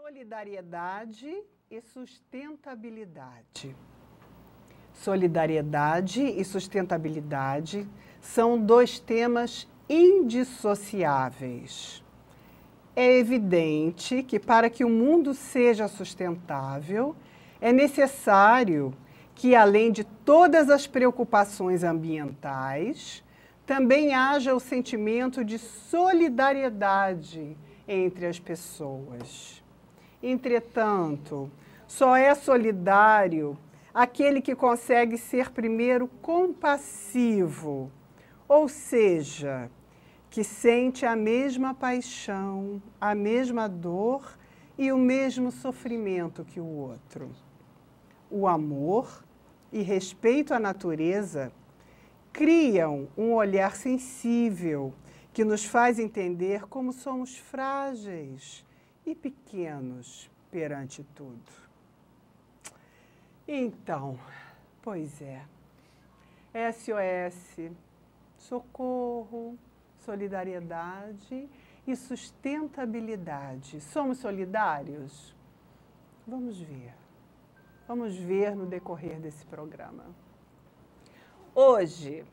Solidariedade e sustentabilidade. Solidariedade e sustentabilidade são dois temas indissociáveis. É evidente que para que o mundo seja sustentável, é necessário que, além de todas as preocupações ambientais, também haja o sentimento de solidariedade entre as pessoas. Entretanto, só é solidário aquele que consegue ser primeiro compassivo, ou seja, que sente a mesma paixão, a mesma dor e o mesmo sofrimento que o outro. O amor e respeito à natureza criam um olhar sensível que nos faz entender como somos frágeis e pequenos perante tudo. Então, pois é, SOS, socorro, solidariedade e sustentabilidade. Somos solidários? Vamos ver. Vamos ver no decorrer desse programa. Hoje,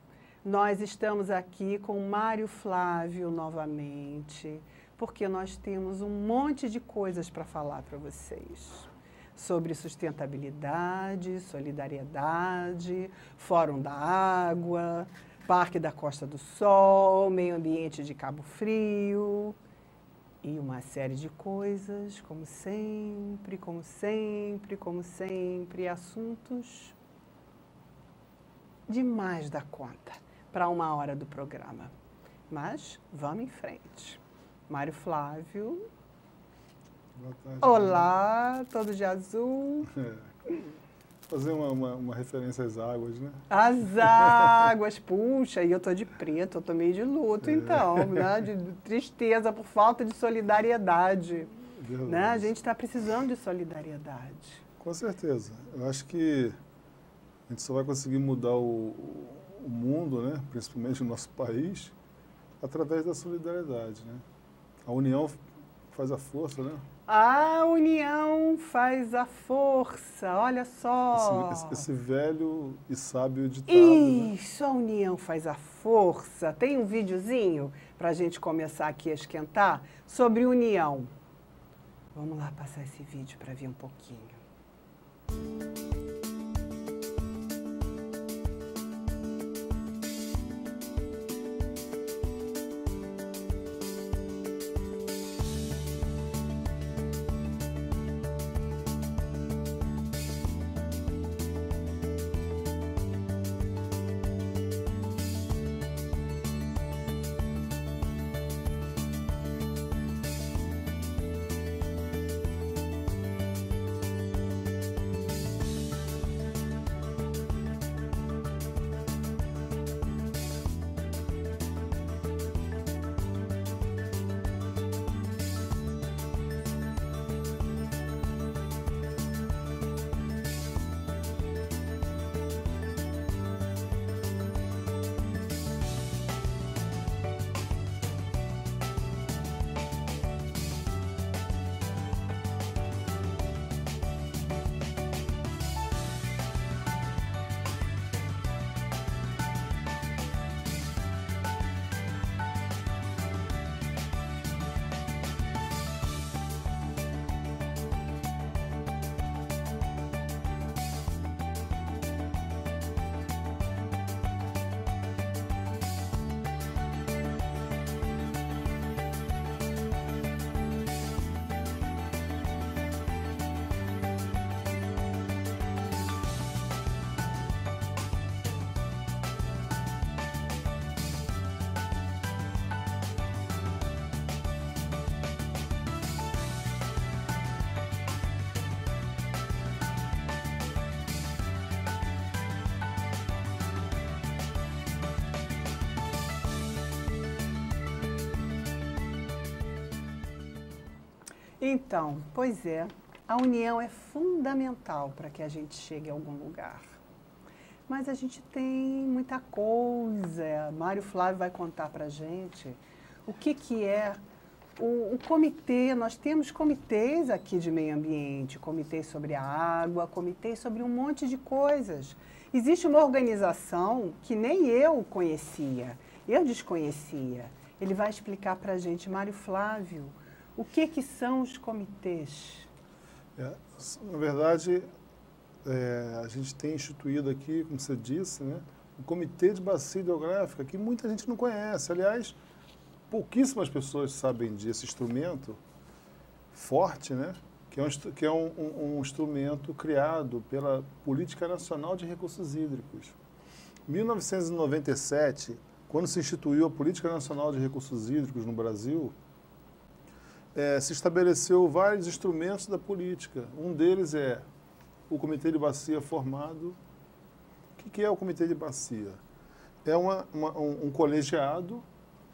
nós estamos aqui com Mário Flávio novamente, porque nós temos um monte de coisas para falar para vocês. Sobre sustentabilidade, solidariedade, Fórum da Água, Parque da Costa do Sol, Meio Ambiente de Cabo Frio e uma série de coisas, como sempre, como sempre, como sempre, assuntos demais da conta para uma hora do programa. Mas vamos em frente. Mário Flávio. Boa tarde. Olá, todo de azul. Fazer uma referência às águas, né? As águas, puxa, e eu tô de preto, eu tô meio de luto, então, né? De tristeza por falta de solidariedade. Né? A gente está precisando de solidariedade. Com certeza. Eu acho que a gente só vai conseguir mudar o mundo, né? Principalmente o nosso país, através da solidariedade, né? A união faz a força, né? A união faz a força, olha só. Esse velho e sábio ditado. Isso, né? A união faz a força. Tem um videozinho para a gente começar aqui a esquentar sobre união. Vamos lá passar esse vídeo para ver um pouquinho. Então, pois é, a união é fundamental para que a gente chegue a algum lugar. Mas a gente tem muita coisa. Mário Flávio vai contar para a gente o que é o comitê, nós temos comitês aqui de meio ambiente, comitês sobre a água, comitês sobre um monte de coisas. Existe uma organização que nem eu conhecia, eu desconhecia. Ele vai explicar para a gente, Mário Flávio, o que são os comitês? Na verdade, a gente tem instituído aqui, como você disse, né, o Comitê de Bacia Hidrográfica, que muita gente não conhece. Aliás, pouquíssimas pessoas sabem desse instrumento forte, né, que é um instrumento criado pela Política Nacional de Recursos Hídricos. Em 1997, quando se instituiu a Política Nacional de Recursos Hídricos no Brasil, se estabeleceu vários instrumentos da política. Um deles é o Comitê de Bacia formado. O que é o Comitê de Bacia? É um colegiado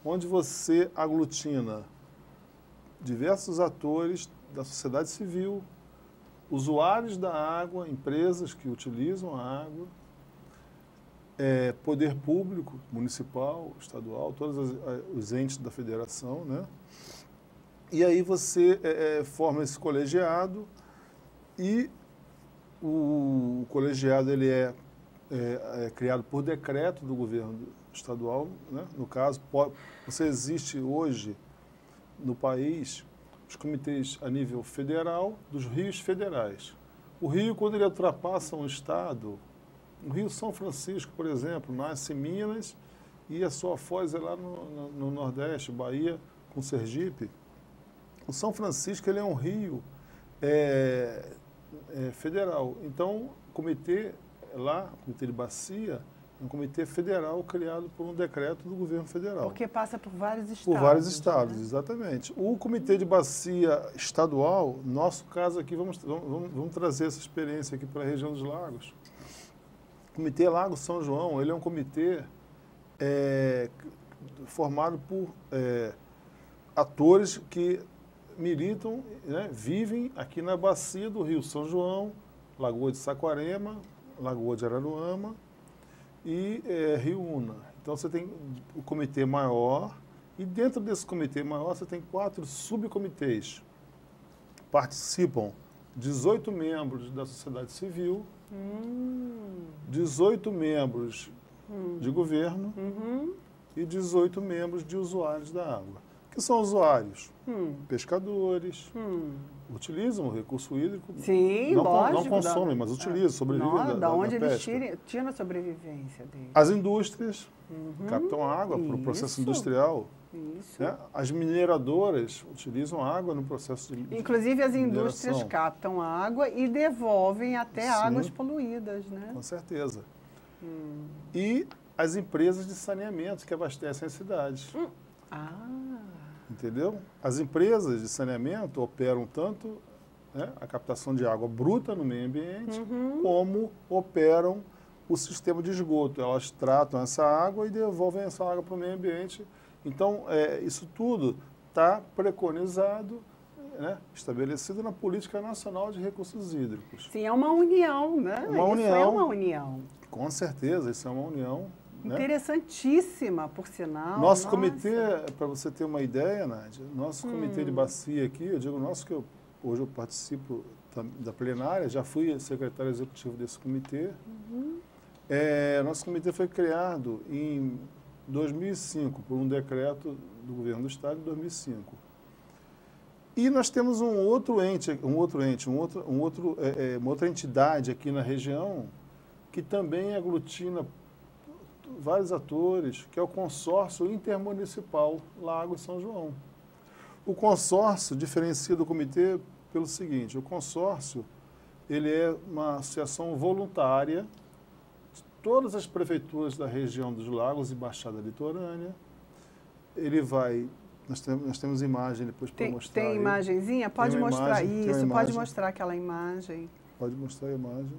onde você aglutina diversos atores da sociedade civil, usuários da água, empresas que utilizam a água, poder público, municipal, estadual, todos os entes da federação, né? E aí você forma esse colegiado e o colegiado ele é criado por decreto do governo estadual, né? No caso, você existe hoje no país os comitês a nível federal dos rios federais. O rio, quando ele ultrapassa um estado, o Rio São Francisco, por exemplo, nasce em Minas e a sua foz é lá no Nordeste, Bahia com Sergipe. O São Francisco ele é um rio federal. Então, o comitê lá, o Comitê de Bacia, é um comitê federal criado por um decreto do governo federal. Porque passa por vários estados. Por vários estados, né? Exatamente. O Comitê de Bacia estadual, nosso caso aqui, vamos trazer essa experiência aqui para a região dos lagos. O Comitê Lago São João, ele é um comitê formado por atores que militam, né, vivem aqui na bacia do Rio São João, Lagoa de Saquarema, Lagoa de Araruama e Rio Una. Então você tem o comitê maior e dentro desse comitê maior você tem 4 subcomitês. Participam 18 membros da sociedade civil, 18 membros de governo e 18 membros de usuários da água. Que são usuários? Pescadores, utilizam o recurso hídrico. Sim, não, lógico. Não consomem, mas utilizam, sobrevivem da onde da eles pesca. tiram a sobrevivência deles. As indústrias captam água para o processo industrial. Isso. Né? As mineradoras utilizam água no processo de Inclusive as indústrias mineração. captam água e devolvem até águas poluídas, né? Com certeza. E as empresas de saneamento que abastecem as cidades. Entendeu? As empresas de saneamento operam tanto, né, a captação de água bruta no meio ambiente, como operam o sistema de esgoto. Elas tratam essa água e devolvem essa água para o meio ambiente. Então, isso tudo está preconizado, né, estabelecido na Política Nacional de Recursos Hídricos. Sim, é uma união, né? Isso é uma união. Com certeza, isso é uma união. Interessantíssima, por sinal. Nosso comitê, para você ter uma ideia, Nádia, nosso comitê de bacia aqui, eu digo nosso que hoje eu participo da plenária, já fui secretário executivo desse comitê. Nosso comitê foi criado em 2005, por um decreto do governo do estado, em 2005. E nós temos uma outra entidade aqui na região que também aglutina vários atores, que é o Consórcio Intermunicipal Lago São João. O consórcio diferencia do comitê pelo seguinte: o consórcio ele é uma associação voluntária de todas as prefeituras da região dos lagos e Baixada Litorânea. Ele vai... Nós temos imagem depois para mostrar. Tem imagenzinha? Pode mostrar isso, pode mostrar aquela imagem. Pode mostrar a imagem.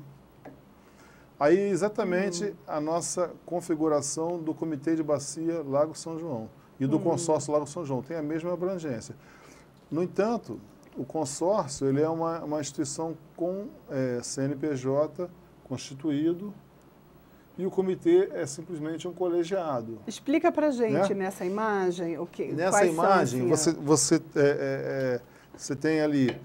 Aí, exatamente, a nossa configuração do Comitê de Bacia Lago São João e do Consórcio Lago São João tem a mesma abrangência. No entanto, o consórcio ele é uma instituição com CNPJ constituído e o comitê é simplesmente um colegiado. Explica para a gente, né? nessa imagem, Nessa quais imagem, são, assim, você tem ali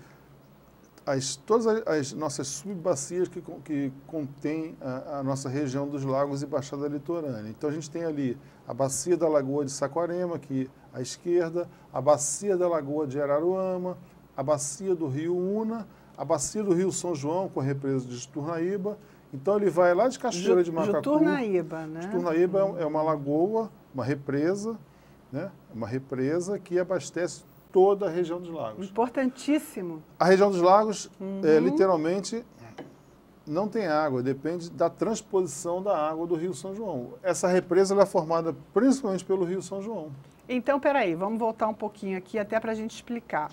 todas as nossas subbacias que contêm a nossa região dos lagos e Baixada Litorânea. Então, a gente tem ali a bacia da Lagoa de Saquarema, aqui à esquerda, a bacia da Lagoa de Araruama, a bacia do Rio Una, a bacia do Rio São João, com a represa de Juturnaíba. Então, ele vai lá de Cachoeira de Macacu. Juturnaíba, né? Juturnaíba é uma lagoa, uma represa, né? Uma represa que abastece toda a região dos lagos. Importantíssimo. A região dos lagos, literalmente, não tem água, depende da transposição da água do Rio São João. Essa represa ela é formada principalmente pelo Rio São João. Então, peraí, vamos voltar um pouquinho aqui até para a gente explicar.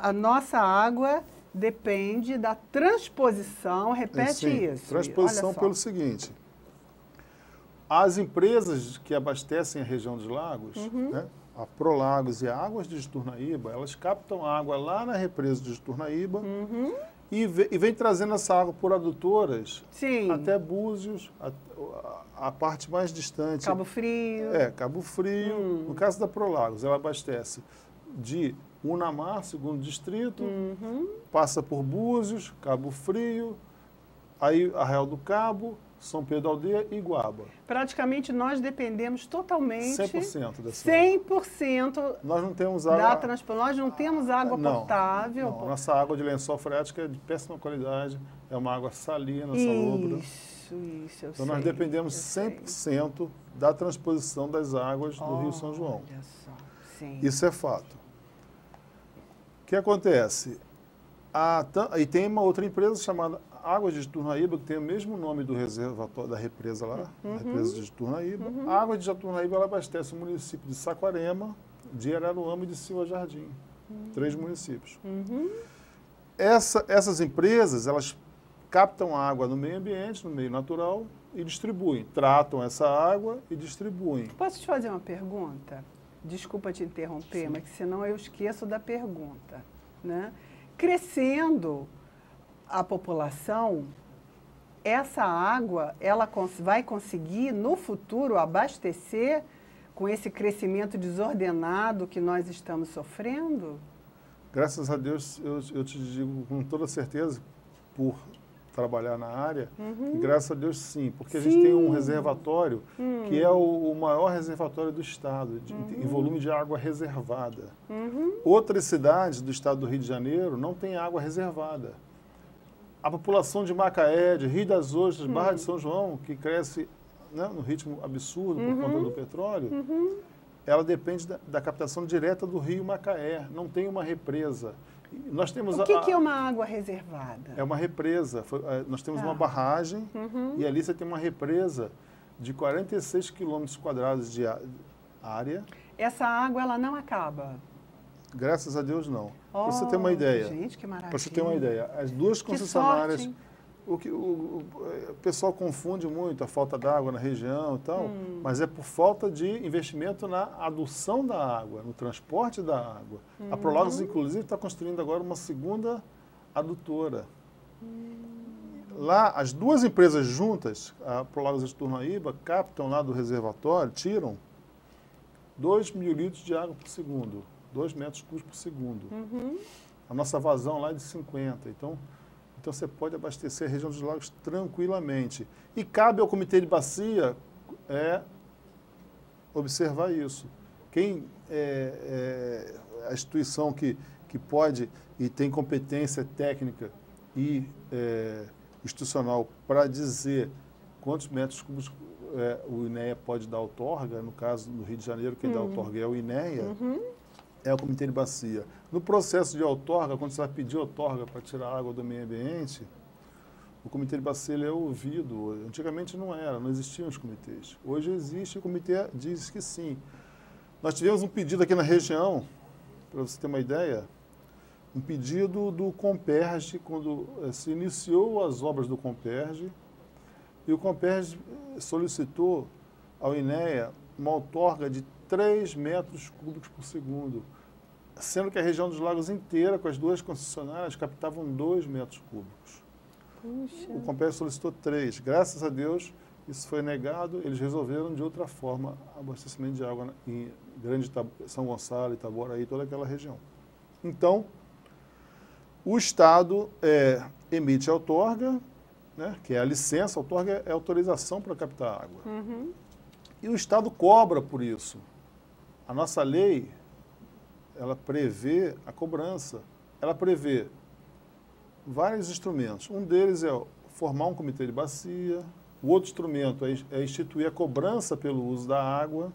A nossa água depende da transposição, repete isso. Transposição pelo seguinte, as empresas que abastecem a região dos lagos, né, a Prolagos e a Águas de Juturnaíba, elas captam água lá na represa de Juturnaíba e vem trazendo essa água por adutoras até Búzios, a parte mais distante. Cabo Frio. Cabo Frio. No caso da Prolagos, ela abastece de Unamar, segundo distrito, passa por Búzios, Cabo Frio, aí Arraial do Cabo, São Pedro da Aldeia e Iguaba. Praticamente nós dependemos totalmente... 100% dessa 100% nós não temos água... Nós não temos água potável. Não, nossa água de lençol freático é de péssima qualidade, é uma água salina, salobra. Isso, eu então nós dependemos 100% da transposição das águas do Rio São João. Olha só, sim. Isso é fato. O que acontece? E tem uma outra empresa chamada Águas de Juturnaíba, que tem o mesmo nome do reservatório da represa lá, a represa de Juturnaíba. A água de Juturnaíba ela abastece o município de Saquarema, de Araruama e de Silva Jardim. 3 municípios. Essas empresas, elas captam água no meio ambiente, no meio natural, e distribuem. Tratam essa água e distribuem. Posso te fazer uma pergunta? Desculpa te interromper, mas senão eu esqueço da pergunta, né? Crescendo a população, essa água ela vai conseguir, no futuro, abastecer com esse crescimento desordenado que nós estamos sofrendo? Graças a Deus, eu te digo com toda certeza, por trabalhar na área, e graças a Deus sim, porque a gente tem um reservatório que é o maior reservatório do estado, em volume de água reservada. Outras cidades do estado do Rio de Janeiro não têm água reservada. A população de Macaé, de Rio das Ostras, Barra de São João, que cresce, né, no ritmo absurdo por conta do petróleo, ela depende da captação direta do rio Macaé, não tem uma represa. Nós temos o que é uma água reservada? É uma represa. Nós temos uma barragem e ali você tem uma represa de 46 quilômetros quadrados de área. Essa água ela não acaba? Graças a Deus não. Para você ter uma ideia. Gente, que maravilha. Para você ter uma ideia. As duas concessionárias... O pessoal confunde muito a falta d'água na região e tal, mas é por falta de investimento na adução da água, no transporte da água. A Prolagos, inclusive, está construindo agora uma segunda adutora. Lá, as duas empresas juntas, a Prolagos e a Juturnaíba, captam lá do reservatório, tiram 2 mil litros de água por segundo, 2 metros cúbicos por segundo. A nossa vazão lá é de 50, então você pode abastecer a região dos lagos tranquilamente. E cabe ao Comitê de Bacia observar isso. Quem a instituição que pode e tem competência técnica e institucional para dizer quantos metros cúbicos o INEA pode dar outorga, no caso do Rio de Janeiro, quem dá outorga é o INEA, é o Comitê de Bacia. No processo de outorga, quando você vai pedir outorga para tirar água do meio ambiente, o Comitê de Bacia ele é ouvido. Antigamente não era, não existiam os comitês. Hoje existe e o comitê diz que sim. Nós tivemos um pedido aqui na região, para você ter uma ideia, um pedido do Comperge, quando se iniciou as obras do Comperge, e o Comperge solicitou ao INEA uma outorga de 3 metros cúbicos por segundo, sendo que a região dos lagos inteira, com as duas concessionárias, captavam 2 metros cúbicos. Puxa. O Compércio solicitou 3. Graças a Deus, isso foi negado. Eles resolveram de outra forma abastecimento de água em Grande São Gonçalo, Itaboraí, toda aquela região. Então, o Estado emite a outorga, né, que é a licença. A outorga é a autorização para captar água. Uhum. E o Estado cobra por isso. A nossa lei, ela prevê a cobrança. Ela prevê vários instrumentos. Um deles é formar um comitê de bacia. O outro instrumento é instituir a cobrança pelo uso da água.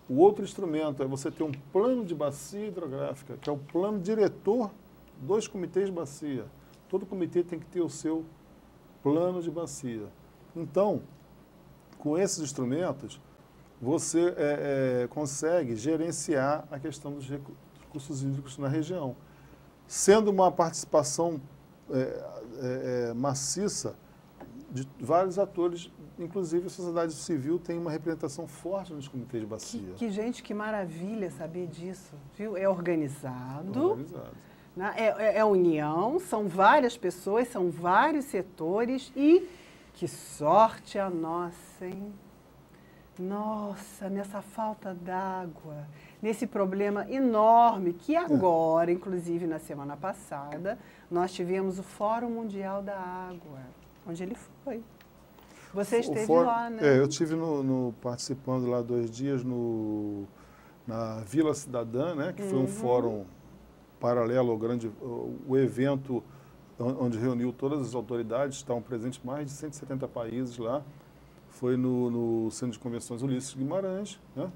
O outro instrumento é você ter um plano de bacia hidrográfica, que é o plano diretor dos comitês de bacia. Todo comitê tem que ter o seu plano de bacia. Então, com esses instrumentos, você consegue gerenciar a questão dos recursos hídricos na região, sendo uma participação maciça de vários atores, inclusive a sociedade civil tem uma representação forte nos comitês de bacia. Gente, que maravilha saber disso, viu? É organizado. Organizado. Né? É união, são várias pessoas, são vários setores e que sorte a nossa, hein? Nossa, nessa falta d'água, nesse problema enorme que agora, inclusive na semana passada, nós tivemos o Fórum Mundial da Água, onde ele foi. Você esteve lá, né? Eu estive participando lá 2 dias na Vila Cidadã, né, que foi um fórum paralelo ao o evento onde reuniu todas as autoridades, estavam presentes mais de 170 países lá. Foi no Centro de Convenções Ulisses Guimarães, né?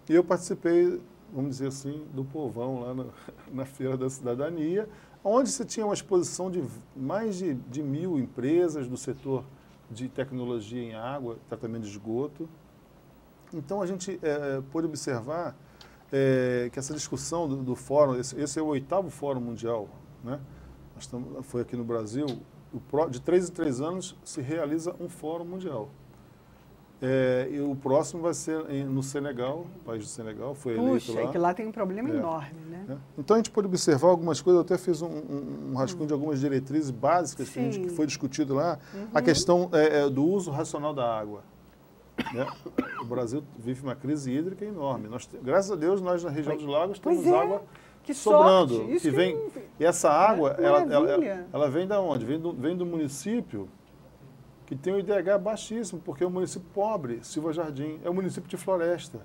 E eu participei, vamos dizer assim, do povão lá na Feira da Cidadania, onde você tinha uma exposição de mais de 1.000 empresas do setor de tecnologia em água, tratamento de esgoto. Então, a gente pôde observar que essa discussão do fórum, esse é o 8º Fórum Mundial, né? Foi aqui no Brasil, de 3 em 3 anos se realiza um Fórum Mundial. E o próximo vai ser no Senegal, o país do Senegal, foi eleito lá. Puxa, que lá tem um problema enorme, né? Então, a gente pode observar algumas coisas, eu até fiz um rascunho de algumas diretrizes básicas que foi discutido lá, a questão do uso racional da água. Né? O Brasil vive uma crise hídrica enorme. Graças a Deus, nós na região dos lagos temos água sobrando. E essa água, ela vem da onde? Vem do município que tem um IDH baixíssimo, porque é um município pobre, Silva Jardim, é um município de floresta.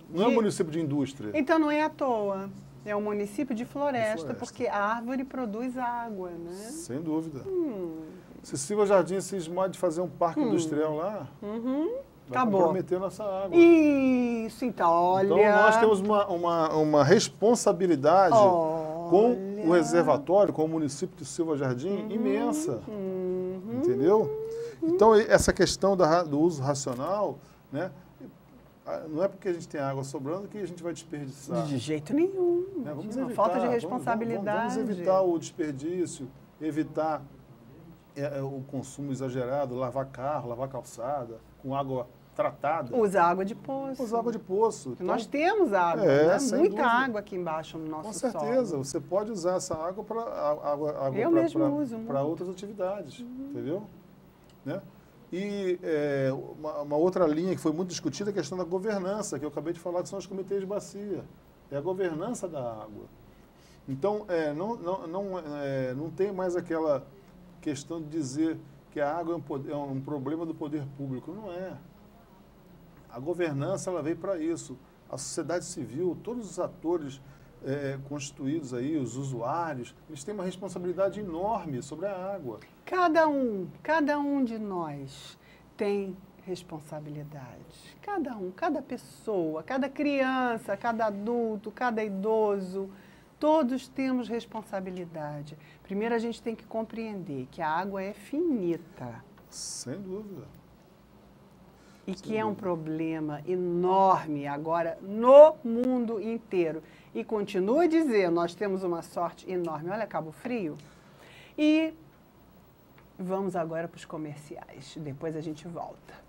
Não é um município de indústria. Então não é à toa, é um município de floresta, porque a árvore produz água, né? Sem dúvida. Se Silva Jardim se esmar de fazer um parque industrial lá, vai comprometer nossa água. Isso, então, olha... Então nós temos uma responsabilidade com o reservatório, com o município de Silva Jardim, imensa. Entendeu? Então, essa questão do uso racional, né, não é porque a gente tem água sobrando que a gente vai desperdiçar. De jeito nenhum. Vamos evitar, falta de responsabilidade. Vamos evitar o desperdício, evitar o consumo exagerado, lavar carro, lavar calçada, com água tratada. Usa água de poço. Usa água de poço. Então, nós temos água, né? Muita água aqui embaixo no nosso solo. Com certeza, você pode usar essa água para outras atividades, entendeu? Né? E uma outra linha que foi muito discutida é a questão da governança, que eu acabei de falar, que são os comitês de bacia. É a governança da água. Então, não tem mais aquela questão de dizer que a água é um problema do poder público. Não é. A governança ela veio para isso. A sociedade civil, todos os atores constituídos aí, os usuários, eles têm uma responsabilidade enorme sobre a água. Cada um de nós tem responsabilidade. Cada pessoa, cada criança, cada adulto, cada idoso, todos temos responsabilidade. Primeiro a gente tem que compreender que a água é finita. Sem dúvida. E que é um problema enorme agora no mundo inteiro. E continuo a dizer, nós temos uma sorte enorme. Olha Cabo Frio. E vamos agora para os comerciais. Depois a gente volta.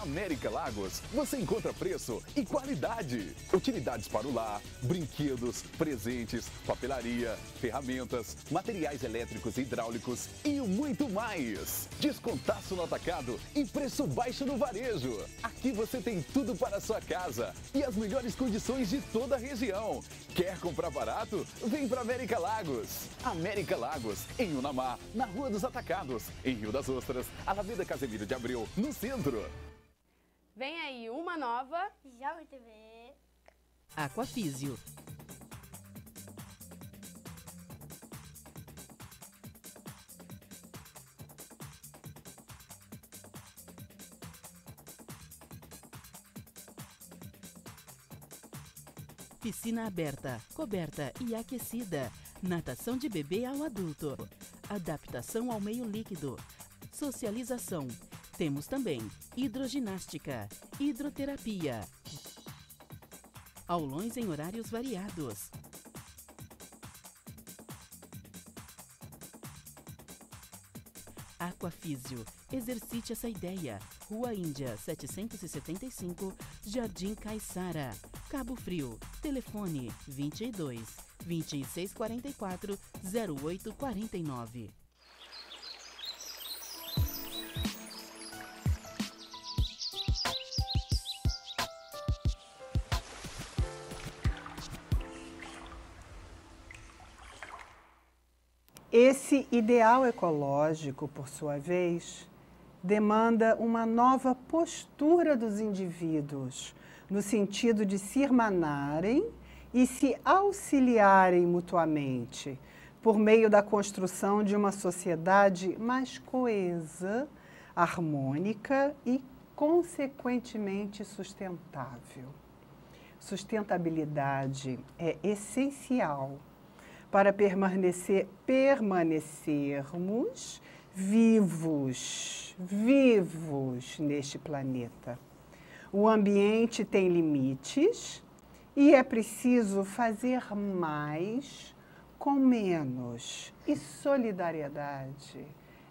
América Lagos, você encontra preço e qualidade. Utilidades para o lar, brinquedos, presentes, papelaria, ferramentas, materiais elétricos e hidráulicos e muito mais. Descontaço no atacado e preço baixo no varejo. Aqui você tem tudo para a sua casa e as melhores condições de toda a região. Quer comprar barato? Vem para América Lagos. América Lagos, em Unamar, na Rua dos Atacados, em Rio das Ostras, Alameda Casemiro de Abreu, no centro. Vem aí uma nova Jovem TV. Aquafísio. Piscina aberta, coberta e aquecida. Natação de bebê ao adulto. Adaptação ao meio líquido. Socialização. Temos também hidroginástica, hidroterapia. Aulões em horários variados. Aquafísio. Exercite essa ideia. Rua Índia, 775, Jardim Caiçara, Cabo Frio. Telefone 22 2644 0849. Esse ideal ecológico, por sua vez, demanda uma nova postura dos indivíduos, no sentido de se irmanarem e se auxiliarem mutuamente, por meio da construção de uma sociedade mais coesa, harmônica e, consequentemente, sustentável. Sustentabilidade é essencial para permanecermos vivos neste planeta. O ambiente tem limites e é preciso fazer mais com menos. E solidariedade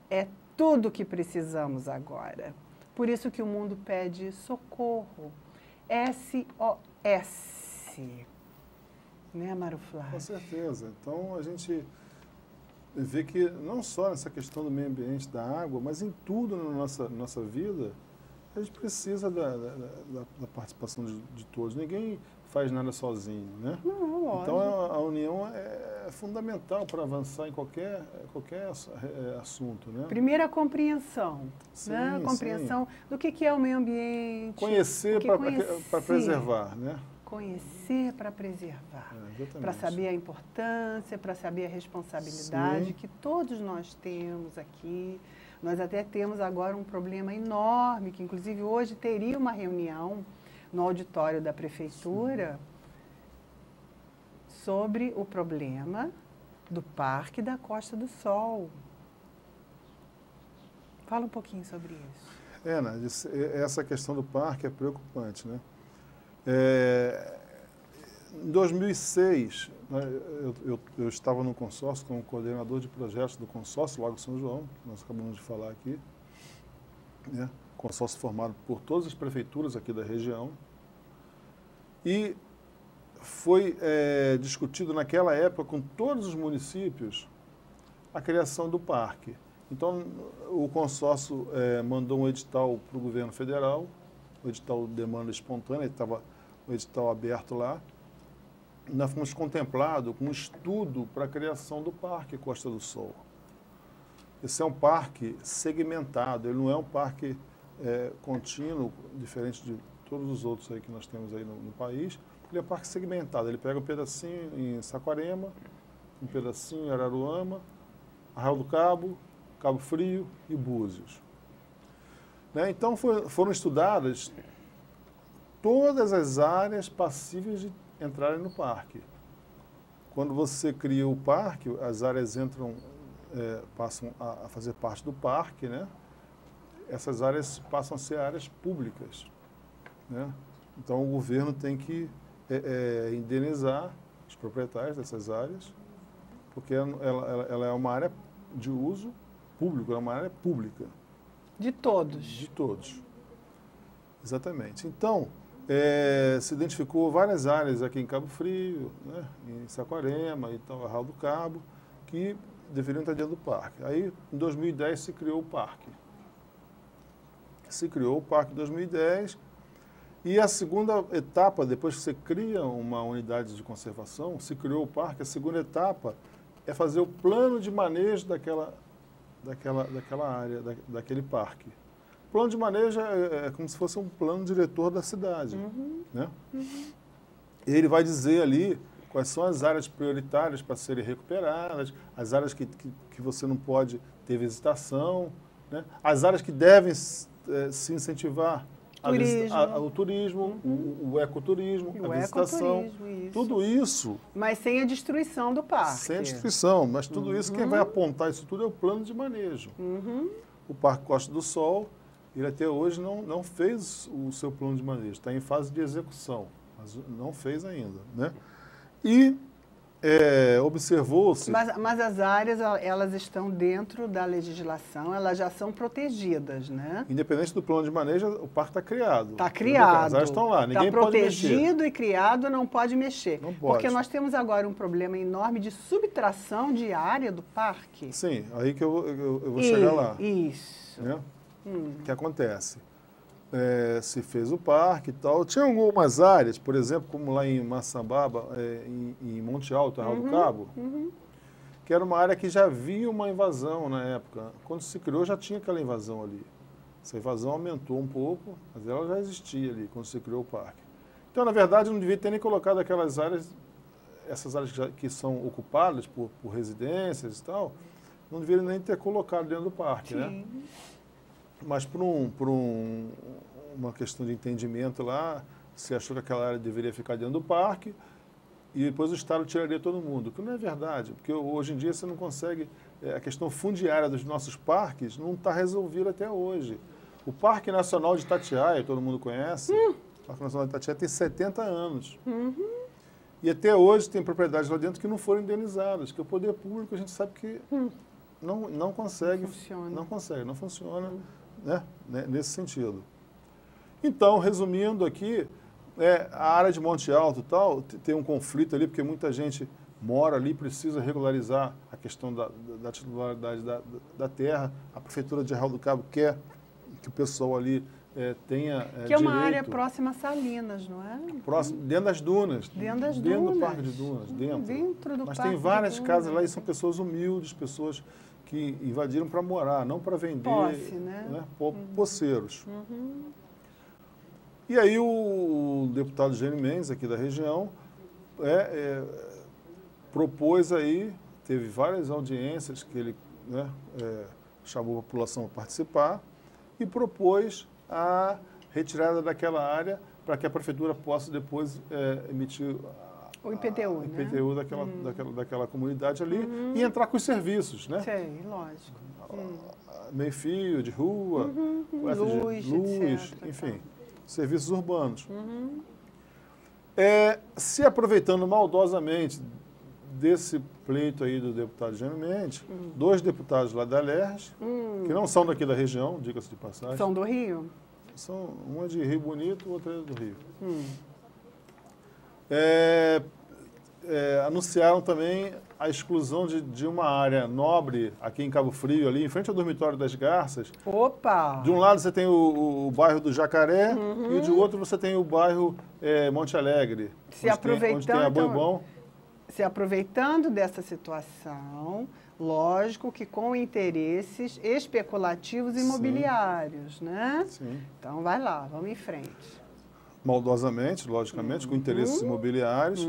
é tudo que precisamos agora. Por isso que o mundo pede socorro. SOS. Né, Mário Flávio? Com certeza. Então, a gente vê que não só nessa questão do meio ambiente, da água, mas em tudo na nossa vida, a gente precisa da participação de todos. Ninguém faz nada sozinho, né? Não, lógico. Então, a união é fundamental para avançar em qualquer assunto, né? Primeiro, a compreensão. Sim, né? A compreensão do que é o meio ambiente. Conhecer para preservar, né? Conhecer para preservar, exatamente. Para saber a importância, para saber a responsabilidade Sim. que todos nós temos aqui. Nós até temos agora um problema enorme, que inclusive hoje teria uma reunião no auditório da Prefeitura sobre o problema do Parque da Costa do Sol. Fala um pouquinho sobre isso. Nádia, essa questão do parque é preocupante, né? Em 2006, eu estava no consórcio como coordenador de projetos do consórcio Lago São João, que nós acabamos de falar aqui, né? Consórcio formado por todas as prefeituras aqui da região, e foi discutido naquela época com todos os municípios a criação do parque. Então, o consórcio mandou um edital para o governo federal, o edital de demanda espontânea, estava o edital aberto lá. Nós fomos contemplados com um estudo para a criação do Parque Costa do Sol. Esse é um parque segmentado, ele não é um parque contínuo, diferente de todos os outros aí que nós temos aí no país. Ele é um parque segmentado, ele pega um pedacinho em Saquarema, um pedacinho em Araruama, Arraial do Cabo, Cabo Frio e Búzios. Né? Então foram estudadas todas as áreas passíveis de entrarem no parque. Quando você cria o parque, as áreas passam a fazer parte do parque, né? Essas áreas passam a ser áreas públicas, né? Então o governo tem que indenizar os proprietários dessas áreas, porque ela é uma área de uso público, é uma área pública. De todos. De todos. Exatamente. Então, se identificou várias áreas aqui em Cabo Frio, né, em Saquarema e tal, Arraial do Cabo, que deveriam estar dentro do parque. Aí, em 2010, se criou o parque. Se criou o parque em 2010 e a segunda etapa, depois que você cria uma unidade de conservação, se criou o parque, a segunda etapa é fazer o plano de manejo daquela área, daquele parque. O plano de manejo é como se fosse um plano diretor da cidade. Né? Ele vai dizer ali quais são as áreas prioritárias para serem recuperadas, as áreas que você não pode ter visitação, né? As áreas que devem se incentivar o turismo, o ecoturismo, a visitação, tudo isso. Mas sem a destruição do parque. Sem a destruição, mas tudo isso, quem vai apontar isso tudo é o plano de manejo. O Parque Costa do Sol, ele até hoje não fez o seu plano de manejo, está em fase de execução, mas não fez ainda, né? E observou-se... Mas as áreas, elas estão dentro da legislação, elas já são protegidas, né? Independente do plano de manejo, o parque está criado. Está criado. As áreas estão lá, ninguém pode mexer. Está protegido e criado, não pode mexer. Não pode. Porque nós temos agora um problema enorme de subtração de área do parque. Sim, aí que eu vou chegar lá. Isso. Né? O que acontece? Se fez o parque e tal. Tinha algumas áreas, por exemplo, como lá em Maçambaba, em Monte Alto, Arraial do Cabo, que era uma área que já havia uma invasão na época. Quando se criou, já tinha aquela invasão ali. Essa invasão aumentou um pouco, mas ela já existia ali, quando se criou o parque. Então, na verdade, não devia ter nem colocado aquelas áreas, essas áreas que são ocupadas por residências e tal, não deveria nem ter colocado dentro do parque, né? Mas por uma questão de entendimento lá, se achou que aquela área deveria ficar dentro do parque e depois o Estado tiraria todo mundo, o que não é verdade, porque hoje em dia você não consegue, a questão fundiária dos nossos parques não está resolvida até hoje. O Parque Nacional de Itatiaia, todo mundo conhece, o Parque Nacional de Itatiaia tem 70 anos. E até hoje tem propriedades lá dentro que não foram indenizadas, que o poder público a gente sabe que não consegue, não funciona, né, nesse sentido. Então, resumindo aqui, a área de Monte Alto e tal, tem um conflito ali, porque muita gente mora ali, precisa regularizar a questão da titularidade da terra. A Prefeitura de Arraial do Cabo quer que o pessoal ali tenha que é uma área próxima a Salinas, não é? Próximo, dentro das dunas. Dentro do Parque de Dunas, dentro do Mas tem várias casas lá e são pessoas humildes, pessoas que invadiram para morar, não para vender. Posse, né? Poceiros. E aí o deputado Gênio Mendes, aqui da região, propôs aí, teve várias audiências que ele chamou a população para participar e propôs a retirada daquela área para que a prefeitura possa depois emitir o IPTU, né? IPTU daquela comunidade ali e entrar com os serviços, né? Sim, lógico. Meio-fio, de rua, luz, etc, enfim, serviços urbanos. Se aproveitando maldosamente desse pleito aí do deputado Gênio Mendes, dois deputados lá da LERJ, que não são daqui da região, diga-se de passagem. São do Rio? Uma de Rio Bonito, outra é do Rio. Anunciaram também a exclusão de uma área nobre aqui em Cabo Frio, ali em frente ao dormitório das Garças. Opa! De um lado você tem o bairro do Jacaré e de outro você tem o bairro Monte Alegre, onde tem a Boi Bom. Se aproveitando dessa situação, lógico que com interesses especulativos imobiliários, né? Sim. Então vai lá, vamos em frente. Maldosamente, logicamente, com interesses imobiliários,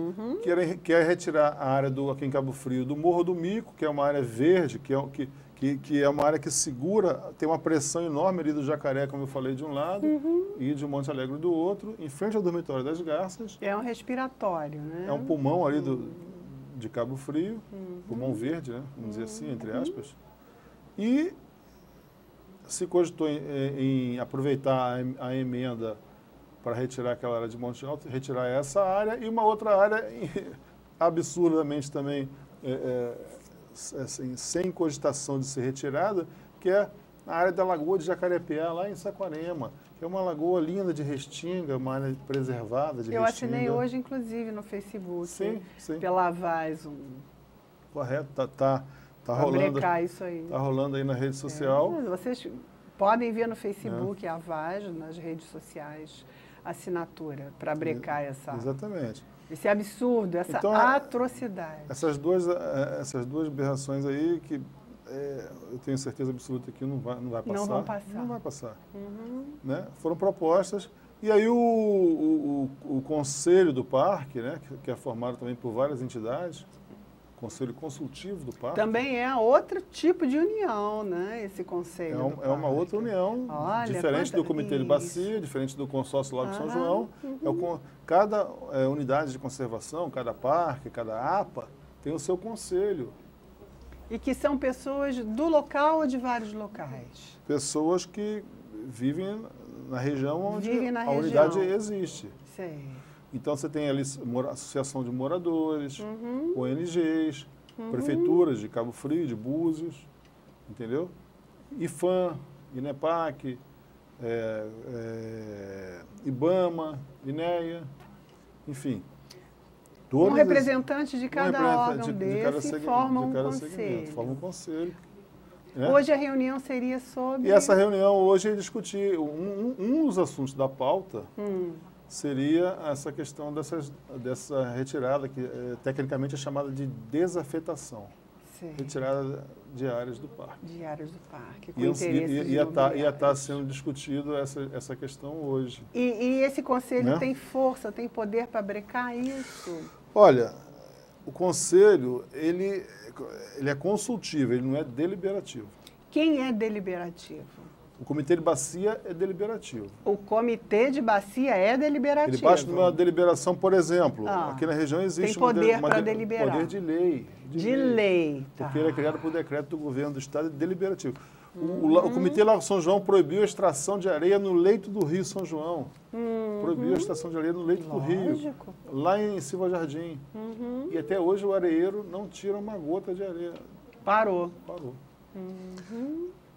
quer retirar a área aqui em Cabo Frio do Morro do Mico, que é uma área verde, que é uma área que segura, tem uma pressão enorme ali do Jacaré, como eu falei, de um lado, e de Monte Alegre do outro, em frente ao dormitório das Garças. É um respiratório, né? É um pulmão ali de Cabo Frio, pulmão verde, né? Vamos dizer assim, entre aspas. E se cogitou em aproveitar a emenda para retirar aquela área de Monte Alto, retirar essa área e uma outra área absurdamente também assim, sem cogitação de ser retirada, que é a área da Lagoa de Jacarepiá, lá em Saquarema, que é uma lagoa linda de Restinga, uma área preservada de Eu Restinga. assinei hoje, inclusive, no Facebook, Sim, sim. pela Vaz, Correto, tá pra rolando. brecar isso aí. Tá rolando aí na rede social. Vocês podem ver no Facebook, a Vaz, nas redes sociais, assinatura, para brecar Exatamente. esse absurdo, essa Então, atrocidade. Essas duas berrações aí que eu tenho certeza absoluta que não vai passar. Não vão passar. Não vai passar. Uhum. Né? Foram propostas. E aí o Conselho do Parque, né, que é formado também por várias entidades, Conselho Consultivo do Parque. Também é outro tipo de união, né? Esse conselho. É uma outra união, diferente do Comitê de Bacia, diferente do Consórcio Lago São João. Cada unidade de conservação, cada parque, cada APA, tem o seu conselho. E que são pessoas do local ou de vários locais? Pessoas que vivem na região onde a região. unidade existe. Sei. Então, você tem ali associação de moradores, ONGs, prefeituras de Cabo Frio, de Búzios, entendeu? IFAM, INEPAC, IBAMA, INEA, enfim. Um representante de cada órgão desse forma um conselho. Forma um conselho. Né? Hoje a reunião seria sobre... E essa reunião hoje é discutir, um dos assuntos da pauta seria essa questão dessa retirada, que tecnicamente é chamada de desafetação. Sim. Retirada de áreas do parque. De áreas do parque, com ia estar sendo discutido essa questão hoje. E esse conselho tem força, tem poder para brecar isso? Olha, o conselho, ele é consultivo, ele não é deliberativo. Quem é deliberativo? O Comitê de Bacia é deliberativo. O Comitê de Bacia é deliberativo? Ele bate numa deliberação, por exemplo, aqui na região existe tem poder para deliberar. Poder de lei. De lei. Porque ele é criado por decreto do governo do estado, é deliberativo. O Comitê Lago São João proibiu a extração de areia no leito do Rio São João. Proibiu a extração de areia no leito do Rio, lá em Silva Jardim. E até hoje o areeiro não tira uma gota de areia. Parou.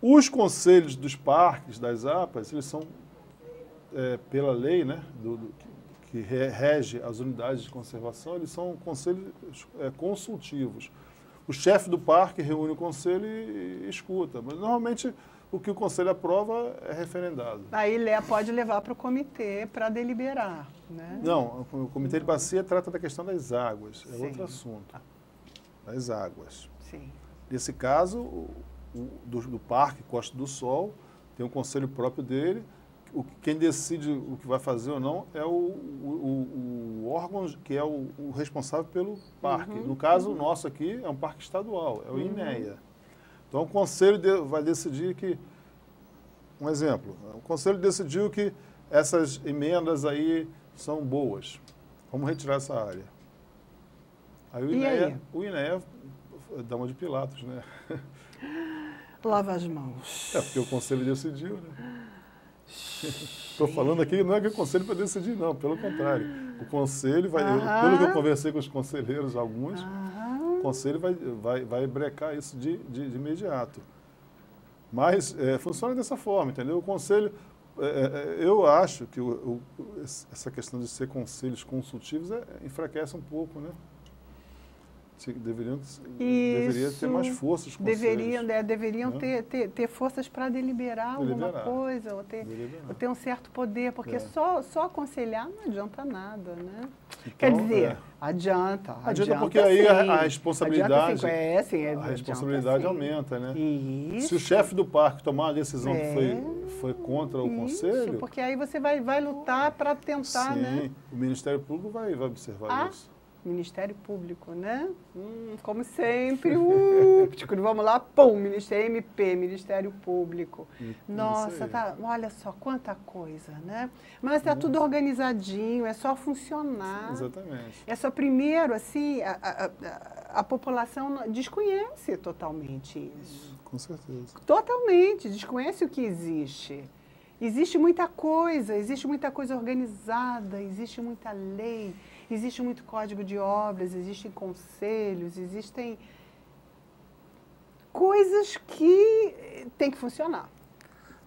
Os conselhos dos parques, das APAs, eles são, pela lei, né, que rege as unidades de conservação, eles são conselhos consultivos. O chefe do parque reúne o conselho e escuta, mas normalmente o que o conselho aprova é referendado. Aí pode levar para o comitê para deliberar, né? Não, o Comitê de Bacia trata da questão das águas, é outro assunto. Das águas. Sim. Nesse caso, do Parque Costa do Sol, tem um conselho próprio dele. Quem decide o que vai fazer ou não é o órgão que é o responsável pelo parque. No caso, o nosso aqui é um parque estadual, é o INEA. Então, o conselho vai decidir que... Um exemplo, o conselho decidiu que essas emendas aí são boas. Vamos retirar essa área. Aí o INEA dá uma de Pilatos, né? Lava as mãos. Porque o conselho decidiu, né? Estou falando aqui, não é que o conselho vai decidir, não, pelo contrário. O conselho vai, pelo que eu conversei com os conselheiros, alguns, o conselho vai brecar isso de imediato. Mas funciona dessa forma, entendeu? O conselho, eu acho que essa questão de ser conselhos consultivos enfraquece um pouco, né? Deveria ter mais forças os conselhos. Deveriam ter forças para deliberar alguma coisa, ou ter um certo poder, porque só aconselhar não adianta nada, né? Então, quer dizer, adianta porque aí a responsabilidade, a responsabilidade aumenta, né? Isso. Se o chefe do parque tomar uma decisão que foi contra o conselho... Porque aí você vai lutar para tentar, né? Sim, o Ministério Público vai observar isso. Ministério Público, né? Como sempre, vamos lá, Ministério MP, Ministério Público. Nossa, olha só, quanta coisa, né? Mas está tudo organizadinho, é só funcionar. Exatamente. É só, primeiro, assim, a população desconhece totalmente isso. Com certeza. Totalmente, desconhece o que existe. Existe muita coisa organizada, existe muita lei, existe muito código de obras, existem conselhos, existem coisas que têm que funcionar.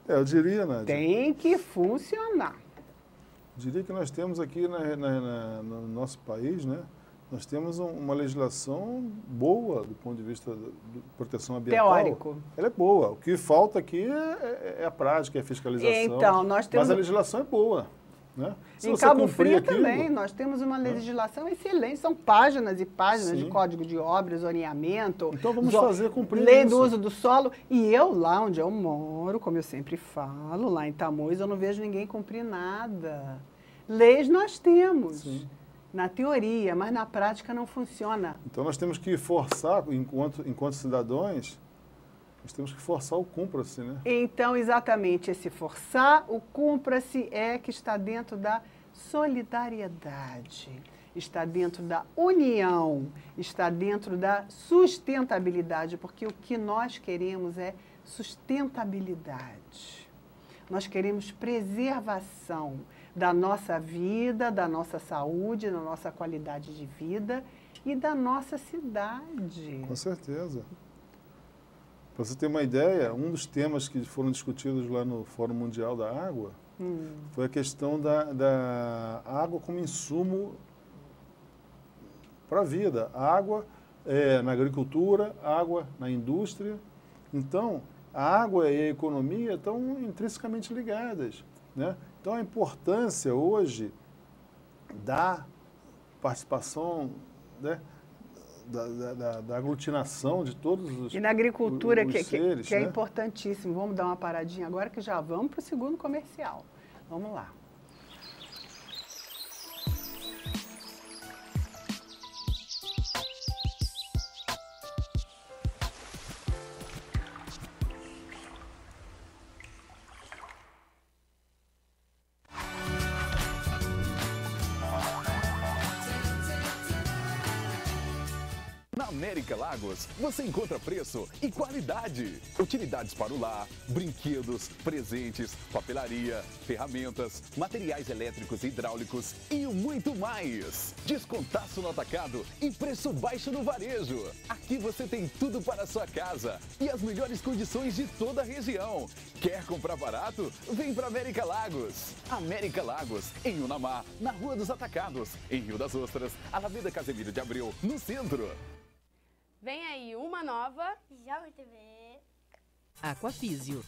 Eu diria, Nádia. Tem que funcionar. Diria que nós temos aqui no nosso país, né? Nós temos uma legislação boa do ponto de vista de proteção ambiental. Teórico. Ela é boa. O que falta aqui é a prática, é a fiscalização. Então, nós temos... Mas a legislação é boa. Né? Em Cabo Frio também, nós temos uma legislação excelente, são páginas e páginas de código de obras, zoneamento. Então vamos fazer cumprir lei isso. do uso do solo. E eu, lá onde eu moro, como eu sempre falo, lá em Tamoios, eu não vejo ninguém cumprir nada. Leis nós temos, Sim. na teoria, mas na prática não funciona. Então nós temos que forçar, enquanto cidadãos, nós temos que forçar o cumpra-se, né? Então, exatamente, esse forçar o cumpra-se é que está dentro da solidariedade, está dentro da união, está dentro da sustentabilidade, porque o que nós queremos é sustentabilidade. Nós queremos preservação da nossa vida, da nossa saúde, da nossa qualidade de vida e da nossa cidade. Com certeza. Para você ter uma ideia, um dos temas que foram discutidos lá no Fórum Mundial da Água foi a questão da água como insumo para a vida. Água na agricultura, água na indústria. Então, a água e a economia estão intrinsecamente ligadas, né? Então, a importância hoje da participação, né, da aglutinação de todos os E na agricultura, os que seres, é né? importantíssimo. Vamos dar uma paradinha agora que já vamos para o segundo comercial. Vamos lá. Na América Lagos, você encontra preço e qualidade. Utilidades para o lar, brinquedos, presentes, papelaria, ferramentas, materiais elétricos e hidráulicos e muito mais. Descontaço no atacado e preço baixo no varejo. Aqui você tem tudo para a sua casa e as melhores condições de toda a região. Quer comprar barato? Vem para América Lagos. América Lagos, em Unamar, na Rua dos Atacados, em Rio das Ostras, Alameda Casemiro de Abreu, no centro. Vem aí uma nova Jovem TV. Aquafísio.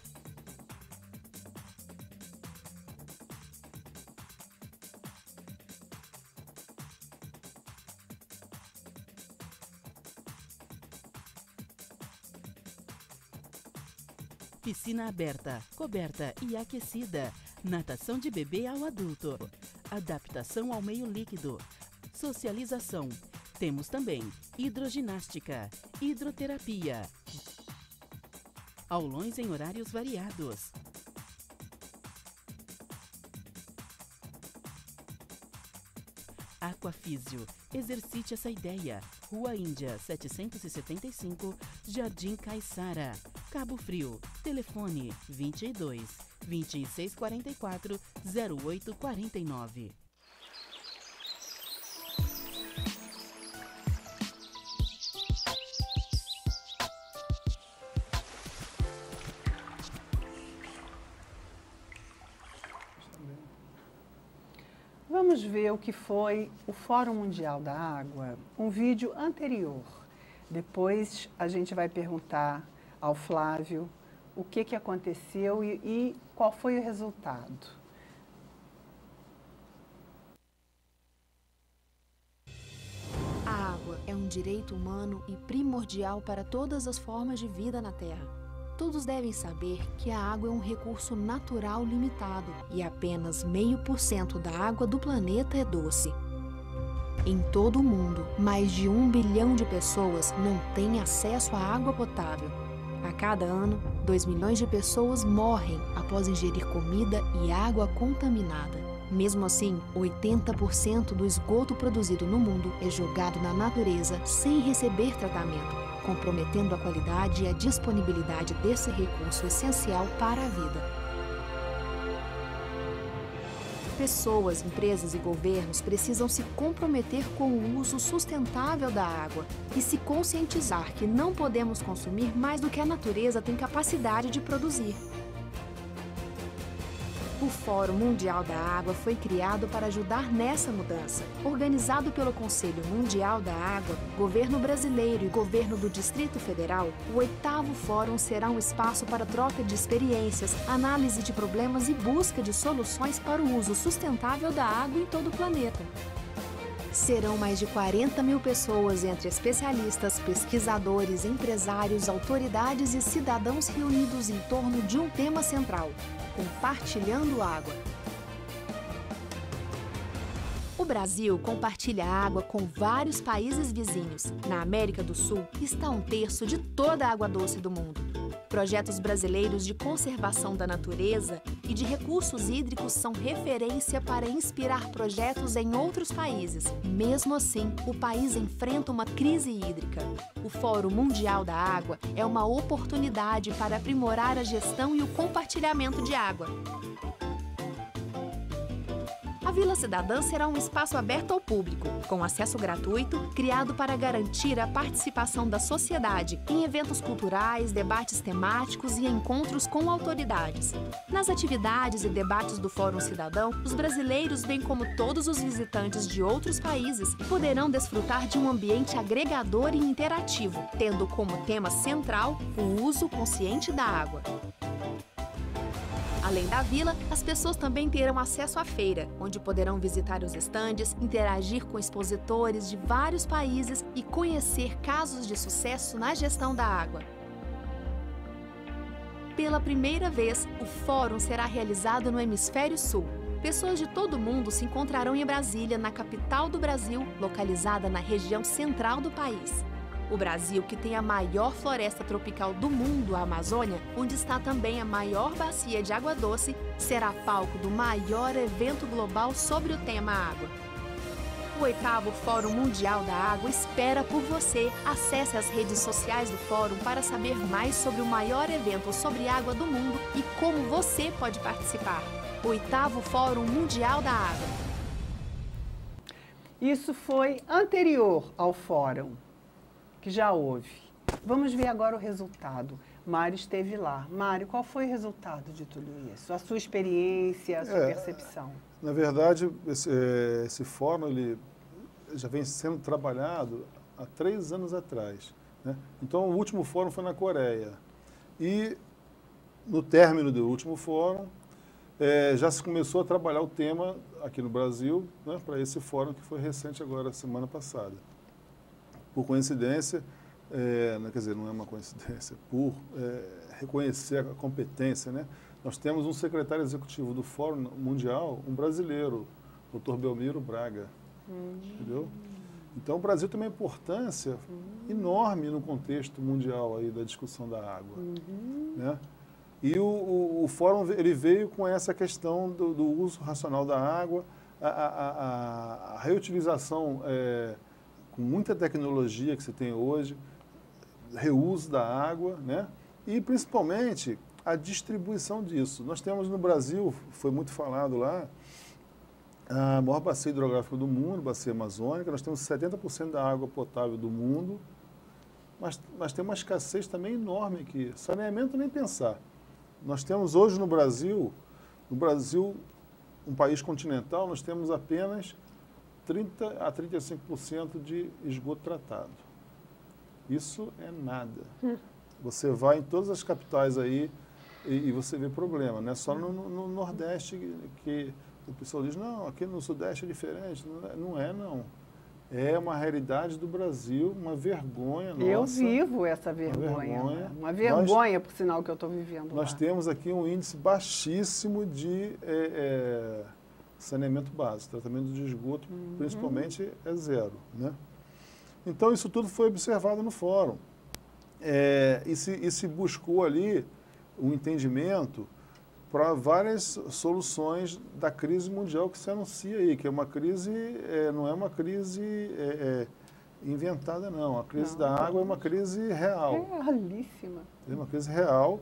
Piscina aberta, coberta e aquecida. Natação de bebê ao adulto. Adaptação ao meio líquido. Socialização. Temos também hidroginástica, hidroterapia, aulões em horários variados. Aquafísio, exercite essa ideia. Rua Índia, 775, Jardim Caiçara, Cabo Frio. Telefone 22 2644 0849. Vamos ver o que foi o Fórum Mundial da Água, um vídeo anterior. Depois a gente vai perguntar ao Flávio o que aconteceu e qual foi o resultado. A água é um direito humano e primordial para todas as formas de vida na Terra. Todos devem saber que a água é um recurso natural limitado e apenas 0,5% da água do planeta é doce. Em todo o mundo, mais de 1 bilhão de pessoas não têm acesso à água potável. A cada ano, 2 milhões de pessoas morrem após ingerir comida e água contaminada. Mesmo assim, 80% do esgoto produzido no mundo é jogado na natureza sem receber tratamento, comprometendo a qualidade e a disponibilidade desse recurso essencial para a vida. Pessoas, empresas e governos precisam se comprometer com o uso sustentável da água e se conscientizar que não podemos consumir mais do que a natureza tem capacidade de produzir. O Fórum Mundial da Água foi criado para ajudar nessa mudança. Organizado pelo Conselho Mundial da Água, governo brasileiro e governo do Distrito Federal, o 8º Fórum será um espaço para troca de experiências, análise de problemas e busca de soluções para o uso sustentável da água em todo o planeta. Serão mais de 40 mil pessoas, entre especialistas, pesquisadores, empresários, autoridades e cidadãos reunidos em torno de um tema central: compartilhando água. O Brasil compartilha água com vários países vizinhos. Na América do Sul está 1/3 de toda a água doce do mundo. Projetos brasileiros de conservação da natureza e de recursos hídricos são referência para inspirar projetos em outros países. Mesmo assim, o país enfrenta uma crise hídrica. O Fórum Mundial da Água é uma oportunidade para aprimorar a gestão e o compartilhamento de água. A Vila Cidadã será um espaço aberto ao público, com acesso gratuito, criado para garantir a participação da sociedade em eventos culturais, debates temáticos e encontros com autoridades. Nas atividades e debates do Fórum Cidadão, os brasileiros, bem como todos os visitantes de outros países, poderão desfrutar de um ambiente agregador e interativo, tendo como tema central o uso consciente da água. Além da vila, as pessoas também terão acesso à feira, onde poderão visitar os estandes, interagir com expositores de vários países e conhecer casos de sucesso na gestão da água. Pela primeira vez, o fórum será realizado no Hemisfério Sul. Pessoas de todo o mundo se encontrarão em Brasília, na capital do Brasil, localizada na região central do país. O Brasil, que tem a maior floresta tropical do mundo, a Amazônia, onde está também a maior bacia de água doce, será palco do maior evento global sobre o tema água. O 8º Fórum Mundial da Água espera por você. Acesse as redes sociais do Fórum para saber mais sobre o maior evento sobre água do mundo e como você pode participar. 8º Fórum Mundial da Água. Isso foi anterior ao Fórum, que já houve. Vamos ver agora o resultado. Mário esteve lá. Mário, qual foi o resultado de tudo isso? A sua experiência, a sua percepção? Na verdade, esse fórum ele já vem sendo trabalhado há 3 anos atrás, né? Então, o último fórum foi na Coreia. E, no término do último fórum, já se começou a trabalhar o tema aqui no Brasil, né, para esse fórum que foi recente agora, semana passada. Por coincidência, quer dizer, não é uma coincidência, por reconhecer a competência, né? Nós temos um secretário executivo do Fórum Mundial, um brasileiro, o Dr. Belmiro Braga, entendeu? Então, o Brasil tem uma importância enorme no contexto mundial aí da discussão da água, né? E o Fórum ele veio com essa questão do uso racional da água, a reutilização com muita tecnologia que você tem hoje, reuso da água, né? E principalmente a distribuição disso. Nós temos no Brasil, foi muito falado lá, a maior bacia hidrográfica do mundo, bacia amazônica. Nós temos 70% da água potável do mundo, mas tem uma escassez também enorme aqui. Saneamento nem pensar. Nós temos hoje no Brasil, um país continental, nós temos apenas 30% a 35% de esgoto tratado. Isso é nada. Você vai em todas as capitais aí e você vê problema. Não é só no Nordeste que o pessoal diz, não, aqui no Sudeste é diferente. Não é, não. É uma realidade do Brasil, uma vergonha nossa. Eu vivo essa vergonha. Uma vergonha, por sinal, que eu estou vivendo lá. Nós temos aqui um índice baixíssimo de saneamento básico, tratamento de esgoto, principalmente, é 0, né? Então, isso tudo foi observado no fórum. E se buscou ali um entendimento para várias soluções da crise mundial que se anuncia aí, que é uma crise, não é uma crise inventada, não. A crise da água é uma crise real. É realíssima. É uma crise real.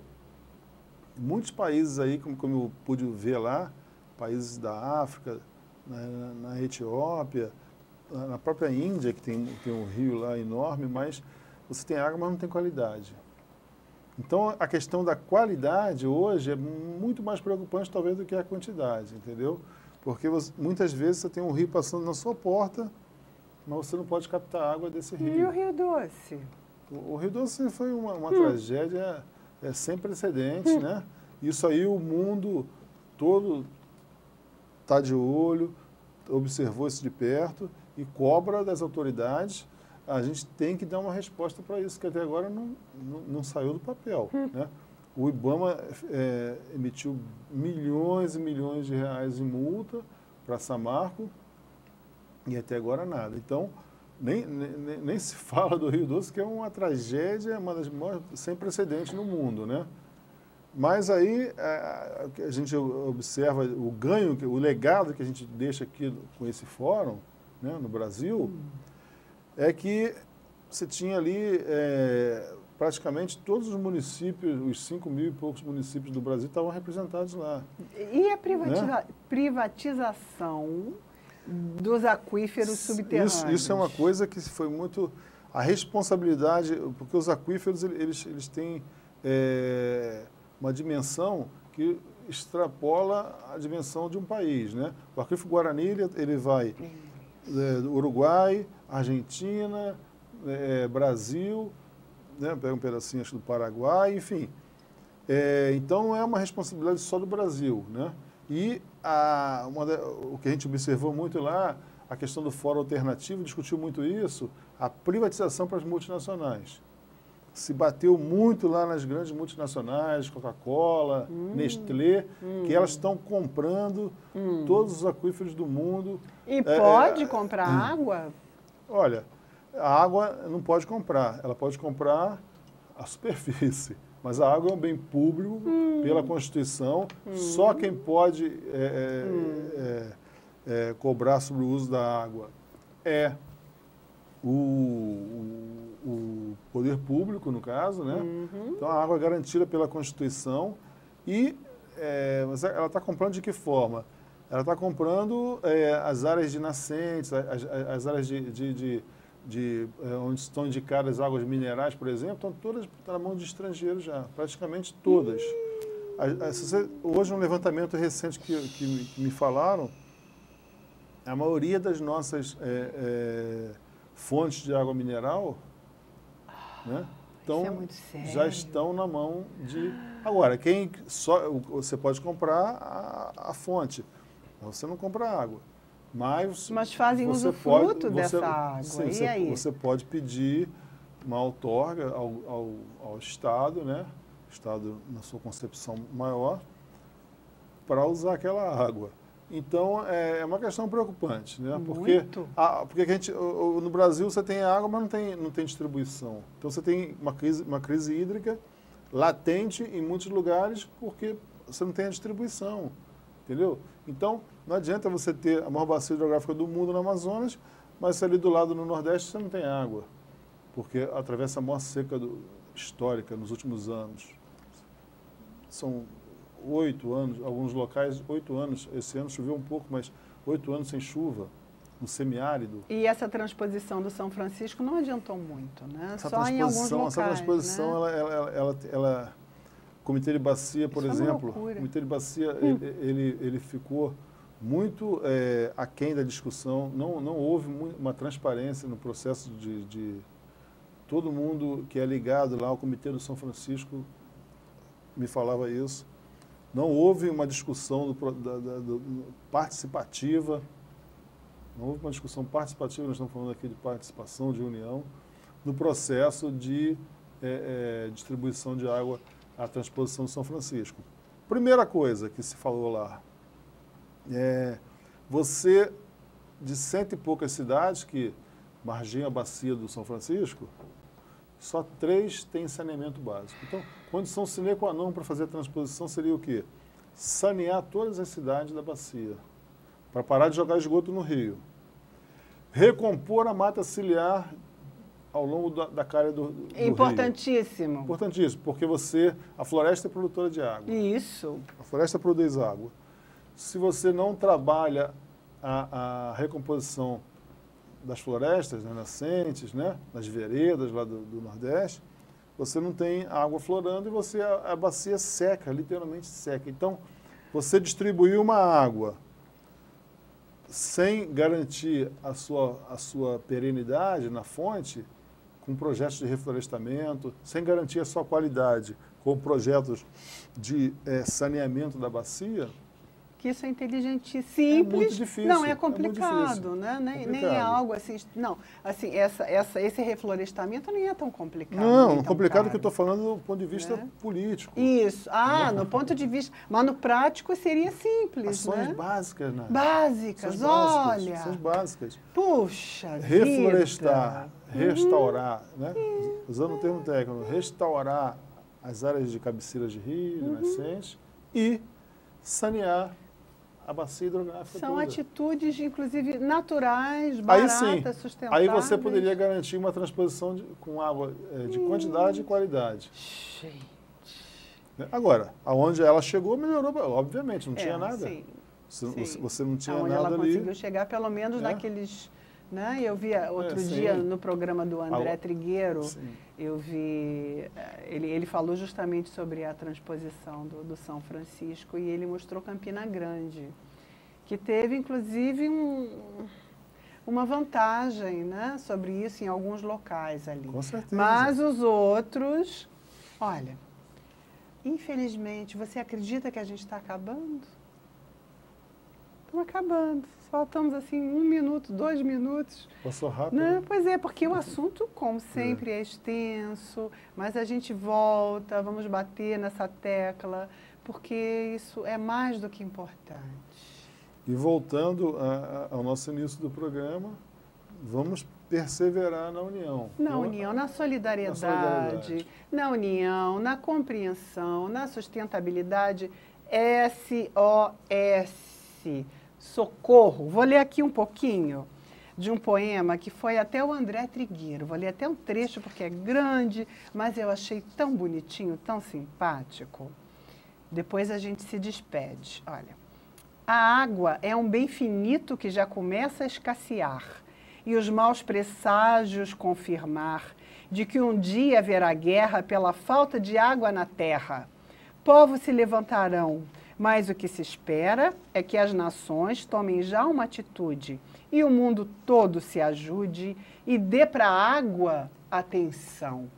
Muitos países aí, como eu pude ver lá, países da África, na Etiópia, na própria Índia, que tem um rio lá enorme, mas você tem água, mas não tem qualidade. Então, a questão da qualidade hoje é muito mais preocupante, talvez, do que a quantidade, entendeu? Porque muitas vezes você tem um rio passando na sua porta, mas você não pode captar água desse rio. E o Rio Doce? O Rio Doce foi uma tragédia sem precedentes, né? Isso aí o mundo todo está de olho, observou isso de perto e cobra das autoridades. A gente tem que dar uma resposta para isso, que até agora não saiu do papel, né? O IBAMA emitiu milhões e milhões de reais em multa para Samarco e até agora nada. Então, nem se fala do Rio Doce, que é uma tragédia, uma das maiores sem precedentes no mundo, né? Mas aí a gente observa o ganho, o legado que a gente deixa aqui com esse fórum, né, no Brasil, é que você tinha ali praticamente todos os municípios, os 5 mil e poucos municípios do Brasil estavam representados lá. E a privatização dos aquíferos subterrâneos? Isso é uma coisa que foi muito... A responsabilidade, porque os aquíferos eles têm uma dimensão que extrapola a dimensão de um país, né? O aquífero Guarani, ele vai do Uruguai, Argentina, Brasil, né? Pega um pedacinho acho, do Paraguai, enfim. Então, não é uma responsabilidade só do Brasil, né? E o que a gente observou muito lá, a questão do Fórum Alternativo, discutiu muito isso, a privatização para as multinacionais. Se bateu muito lá nas grandes multinacionais, Coca-Cola, Nestlé, que elas estão comprando todos os aquíferos do mundo. E pode comprar água? Olha, a água não pode comprar, ela pode comprar a superfície, mas a água é um bem público pela Constituição, só quem pode cobrar sobre o uso da água é o poder público, no caso, né? Então, a água é garantida pela Constituição mas ela está comprando de que forma? Ela está comprando as áreas de nascentes, as áreas onde estão indicadas águas minerais, por exemplo, estão todas na mão de estrangeiros já, praticamente todas. Hoje, um levantamento recente que me falaram, a maioria das nossas fontes de água mineral, né? Então, isso é muito sério. Já estão na mão de... Agora, você pode comprar a fonte, mas você não compra água. Mas fazem usufruto dessa água. Sim, e aí? Você pode pedir uma outorga ao Estado, né? O Estado, na sua concepção maior, para usar aquela água. Então, é uma questão preocupante, né? Porque no Brasil você tem água, mas não tem distribuição. Então, você tem uma crise hídrica latente em muitos lugares porque você não tem a distribuição, entendeu? Então, não adianta você ter a maior bacia hidrográfica do mundo no Amazonas, mas ali do lado no Nordeste você não tem água, porque atravessa a maior seca histórica nos últimos anos. São 8 anos, alguns locais, 8 anos, esse ano choveu um pouco, mas 8 anos sem chuva, no semiárido. E essa transposição do São Francisco não adiantou muito, né? Em alguns locais. Essa transposição, né? O Comitê de Bacia, por exemplo, o Comitê de Bacia, ele ficou muito aquém da discussão, não houve uma transparência no processo de todo mundo que é ligado lá ao Comitê do São Francisco me falava isso. Não houve uma discussão participativa, não houve uma discussão participativa, nós estamos falando aqui de participação, de união, no processo de distribuição de água à transposição de São Francisco. Primeira coisa que se falou lá, você, de 100 e poucas cidades que margeiam a bacia do São Francisco, só 3 têm saneamento básico. Então, condição sine qua non para fazer a transposição seria o quê? Sanear todas as cidades da bacia, para parar de jogar esgoto no rio. Recompor a mata ciliar ao longo da calha do Importantíssimo. rio. Importantíssimo, porque a floresta é produtora de água. Isso. A floresta produz água. Se você não trabalha a recomposição das florestas, nas nascentes, né, nas veredas lá do Nordeste, você não tem água florando e a bacia seca, literalmente seca. Então, você distribuir uma água sem garantir a sua perenidade na fonte, com projetos de reflorestamento, sem garantir a sua qualidade, com projetos de saneamento da bacia, que isso é inteligente, simples, muito difícil, não é muito complicado, difícil. né? Nem Complicado. é algo assim, não, assim, esse reflorestamento nem é tão complicado. Não, nem tão complicado que eu caro. estou falando do ponto de vista Né? político. Isso, no ponto de vista, mas no prático seria simples, Ações né? básicas, né? Básicas, olha, Ações básicas. Puxa Reflorestar, vida. restaurar, né? Usando o termo técnico, restaurar as áreas de cabeceiras de rio, de nascentes, e sanear a bacia hidrográfica São toda. atitudes, inclusive, naturais, Aí baratas, sim, sustentáveis. aí você poderia garantir uma transposição com água de quantidade e qualidade. Gente. Agora, aonde ela chegou, melhorou, obviamente, não tinha nada. Sim, Você não tinha aonde nada ela ali. conseguiu chegar, pelo menos naqueles... Né? Eu vi outro sim. dia no programa do André Trigueiro, Sim. eu vi... Ele falou justamente sobre a transposição do São Francisco e ele mostrou Campina Grande, que teve, inclusive, uma vantagem, né, sobre isso em alguns locais ali. Com certeza. Mas os outros... Olha, infelizmente, você acredita que a gente está acabando? Estamos acabando. Faltamos assim 1 minuto, 2 minutos. Passou rápido. Né? Pois é, porque o assunto, como sempre, é extenso, mas a gente volta, vamos bater nessa tecla, porque isso é mais do que importante. E voltando ao nosso início do programa, vamos perseverar na união. Na união, na solidariedade, na união, na compreensão, na sustentabilidade. SOS. Socorro. Vou ler aqui um pouquinho de um poema que foi até o André Trigueiro. Vou ler até um trecho porque é grande, mas eu achei tão bonitinho, tão simpático. Depois a gente se despede. Olha, a água é um bem finito que já começa a escassear e os maus presságios confirmar de que um dia haverá guerra pela falta de água na terra. Povos se levantarão, mas o que se espera é que as nações tomem já uma atitude e o mundo todo se ajude e dê para a água atenção.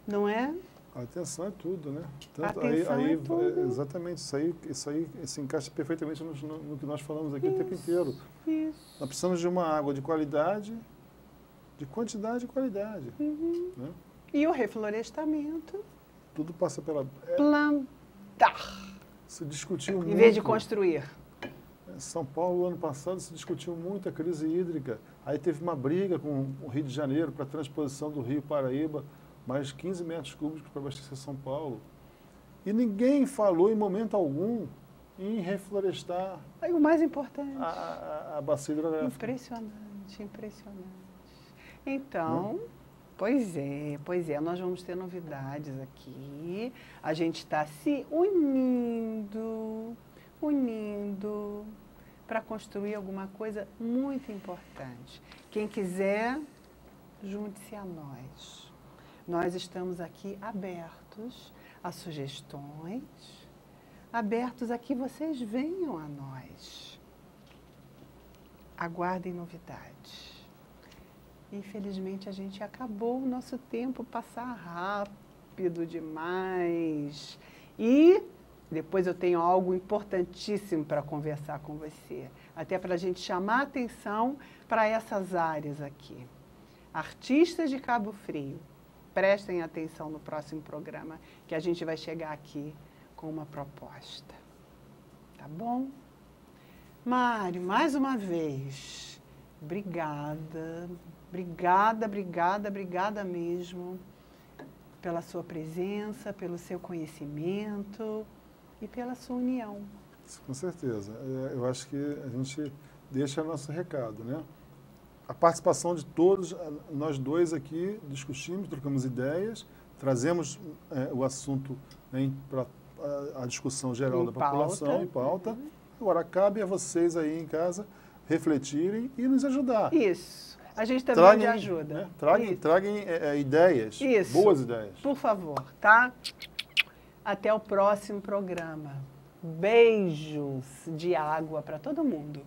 Não é? A atenção é tudo, né? Atenção é tudo. Exatamente, isso aí se encaixa perfeitamente no que nós falamos aqui o tempo inteiro. Isso. Nós precisamos de uma água de qualidade, de quantidade e qualidade. Né? E o reflorestamento? Tudo passa pela... Plantar. Se discutiu muito... Em vez de construir. São Paulo, ano passado, se discutiu muito a crise hídrica. Aí teve uma briga com o Rio de Janeiro para a transposição do Rio Paraíba, mais 15 metros cúbicos para abastecer São Paulo. E ninguém falou em momento algum em reflorestar Aí o mais importante. a bacia hidrográfica. Impressionante, impressionante. Então, pois é, nós vamos ter novidades aqui. A gente está se unindo para construir alguma coisa muito importante. Quem quiser, junte-se a nós. Nós estamos aqui abertos a sugestões, abertos a que vocês venham a nós. Aguardem novidades. Infelizmente, a gente acabou o nosso tempo passar rápido demais. E depois eu tenho algo importantíssimo para conversar com você, até para a gente chamar a atenção para essas áreas aqui. Artistas de Cabo Frio, prestem atenção no próximo programa, que a gente vai chegar aqui com uma proposta. Tá bom? Mário, mais uma vez, obrigada, obrigada mesmo pela sua presença, pelo seu conhecimento e pela sua união. Com certeza. Eu acho que a gente deixa nosso recado, né? A participação de todos, nós dois aqui discutimos, trocamos ideias, trazemos o assunto para a discussão geral da população em pauta. Agora, cabe a vocês aí em casa refletirem e nos ajudar. Isso. a gente também de ajuda. Né? Tragam ideias, Isso. boas ideias. Por favor, tá? Até o próximo programa. Beijos de água para todo mundo.